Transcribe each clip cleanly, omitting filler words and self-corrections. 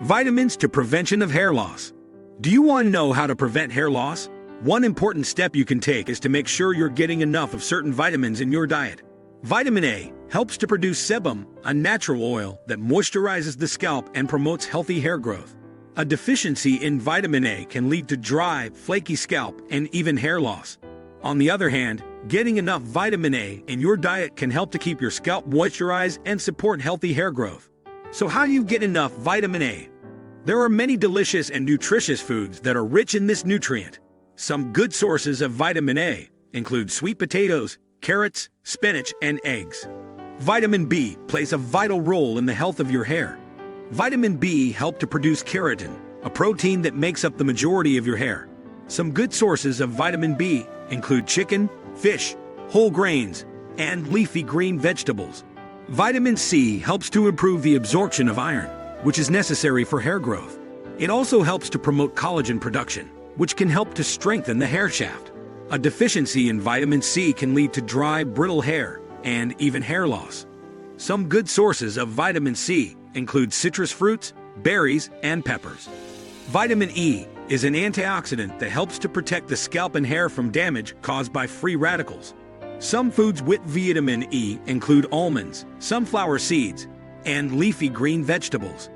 Vitamins to prevention of hair loss. Do you want to know how to prevent hair loss? One important step you can take is to make sure you're getting enough of certain vitamins in your diet. Vitamin A helps to produce sebum, a natural oil that moisturizes the scalp and promotes healthy hair growth. A deficiency in vitamin A can lead to dry, flaky scalp and even hair loss. On the other hand, getting enough vitamin A in your diet can help to keep your scalp moisturized and support healthy hair growth. So how do you get enough vitamin A? There are many delicious and nutritious foods that are rich in this nutrient. Some good sources of vitamin A include sweet potatoes, carrots, spinach, and eggs. Vitamin B plays a vital role in the health of your hair. Vitamin B helps to produce keratin, a protein that makes up the majority of your hair. Some good sources of vitamin B include chicken, fish, whole grains, and leafy green vegetables. Vitamin C helps to improve the absorption of iron, which is necessary for hair growth. It also helps to promote collagen production, which can help to strengthen the hair shaft. A deficiency in vitamin C can lead to dry, brittle hair and even hair loss. Some good sources of vitamin C include citrus fruits, berries, and peppers. Vitamin E is an antioxidant that helps to protect the scalp and hair from damage caused by free radicals. Some foods with vitamin E include almonds, sunflower seeds, and leafy green vegetables.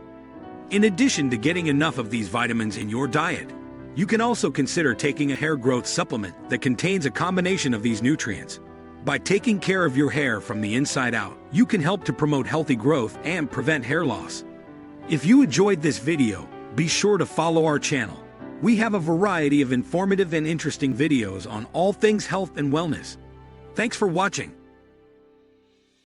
In addition to getting enough of these vitamins in your diet, you can also consider taking a hair growth supplement that contains a combination of these nutrients. By taking care of your hair from the inside out, you can help to promote healthy growth and prevent hair loss. If you enjoyed this video, be sure to follow our channel. We have a variety of informative and interesting videos on all things health and wellness. Thanks for watching.